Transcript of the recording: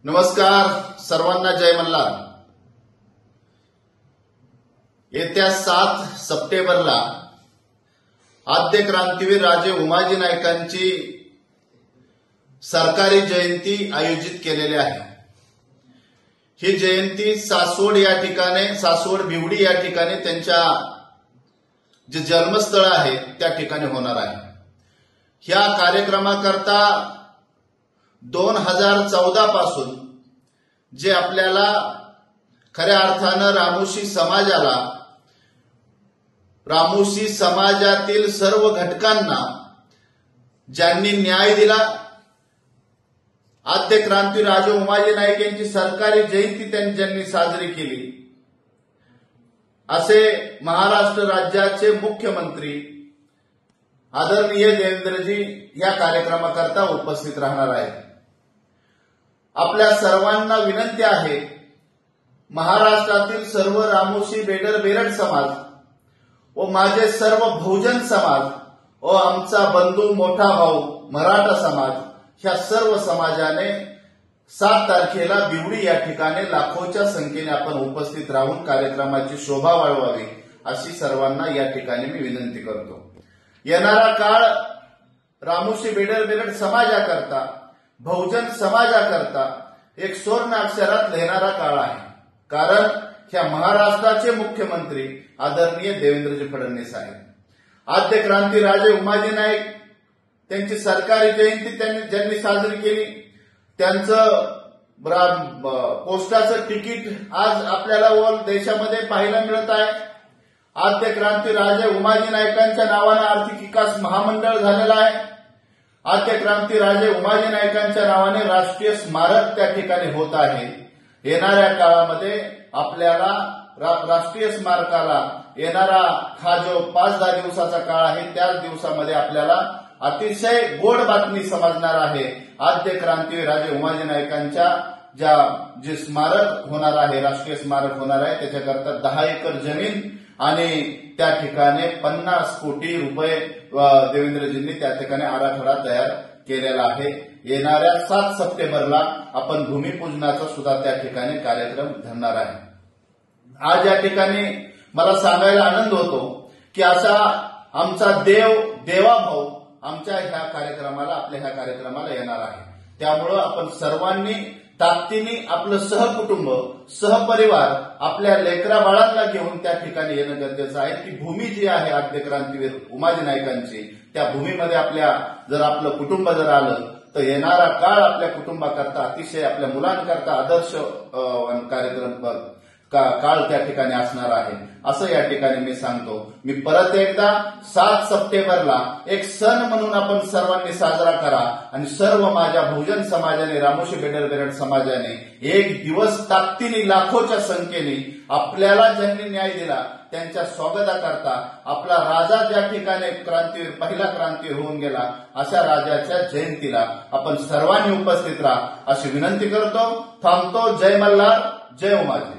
नमस्कार सर्वांना, जय मल्हार। येत्या 7 सप्टेंबरला आद्य क्रांतीवीर राजे उमाजी नाईकांची सरकारी जयंती आयोजित केलेली आहे। ही जयंती सासवड या ठिकाणी, सासवड बिवडी या ठिकाणी त्यांच्या जे जन्मस्थळ आहे त्या ठिकाणी होणार आहे। ह्या कार्यक्रमाकरता 2014 पासून जे आपल्याला खऱ्या अर्थानं रामोशी समाजातील सर्व घटकांना ज्यांनी न्याय दिला, आद्य क्रांती राजे उमाजी नाईक यांची सरकारी जयंती ज्यांनी साजरी केली, असे महाराष्ट्र राज्याचे मुख्यमंत्री आदरणीय देवेंद्रजी या कार्यक्रमाकरता उपस्थित राहणार आहेत। आपल्या सर्वांना विनंती आहे, महाराष्ट्रातील सर्व रामोशी बेडर समाज व माझे सर्व बहुजन समाज व आमचा बंधू मोठा भाऊ मराठा समाज, ह्या सर्व समाजाने 7 तारखेला बिवडी या ठिकाणी लाखोच्या संख्येने आपण उपस्थित राहून कार्यक्रमाची शोभा वाढवावी अशी सर्वांना या ठिकाणी मी विनंती करतो। येणारा काळ रामोशी बेडर समाजाकरता, बहुजन समाजाकरता एक स्वर्ण अक्षरात लिहिणारा काळ आहे। कारण ह्या महाराष्ट्राचे मुख्यमंत्री आदरणीय देवेंद्रजी फडणवीस आहेत। आद्य क्रांती राजे उमाजी नाईक त्यांची सरकारी जयंती ज्यांनी साजरी केली, त्यांचं पोस्टाचं तिकीट आज आपल्याला देशामध्ये पाहायला मिळत आहे। आद्य क्रांती राजे उमाजी नाईकांच्या नावाने आर्थिक विकास महामंडळ झालेला आहे। आद्य क्रांती राजे उमाजी नाईकांच्या नावाने राष्ट्रीय स्मारक त्या ठिकाणी होत आहे। येणाऱ्या काळामध्ये आपल्याला राष्ट्रीय स्मारकाला येणारा हा जो 5-10 दिवसाचा काळ आहे, त्याच दिवसामध्ये आपल्याला अतिशय गोड बातमी समजणार आहे। आद्य क्रांतीवीर राजे उमाजी नाईकांच्या जे स्मारक होणार आहे, राष्ट्रीय स्मारक होणार आहे, त्याच्याकरता 10 एकर जमीन आणि त्या ठिकाणी 50 कोटी रुपये देवेंद्रजींनी त्या ठिकाणी आराखडा तयार केलेला आहे। येणाऱ्या 7 सप्टेंबरला आपण भूमिपूजनाचा सुद्धा त्या ठिकाणी कार्यक्रम धरणार आहे। आज या ठिकाणी मला सांगायला आनंद होतो की असा आमचा देवाभाऊ आमच्या आपल्या ह्या कार्यक्रमाला येणार आहे। त्यामुळं आपण सर्वांनी ताकदीने आपलं सहकुटुंब, सहपरिवार, आपल्या लेकरा बाळांना घेऊन त्या ठिकाणी येणं गरजेचं आहे। की भूमी जी आहे आद्य क्रांतीवीर उमाजी नाईकांची, त्या भूमीमध्ये जर आपलं कुटुंब जर आलं तर येणारा काळ आपल्या कुटुंबाकरता, अतिशय आपल्या मुलांकरता आदर्श कार्यक्रम काळ त्या ठिकाणी असणार आहे असं या ठिकाणी मी सांगतो। मी परत एकदा 7 सप्टेंबरला एक सण म्हणून आपण सर्वांनी साजरा करा आणि सर्व माझ्या बहुजन समाजाने, रामोशी बेडर समाजाने एक दिवस ताकदीने लाखोच्या संख्येने आपल्याला ज्यांनी न्याय दिला त्यांच्या स्वागताकरता आपला राजा ज्या ठिकाणी पहिला क्रांतीवीर होऊन गेला, अशा राजाच्या जयंतीला आपण सर्वांनी उपस्थित राहा अशी विनंती करतो। थांबतो। जय मल्हार, जय उमाजी।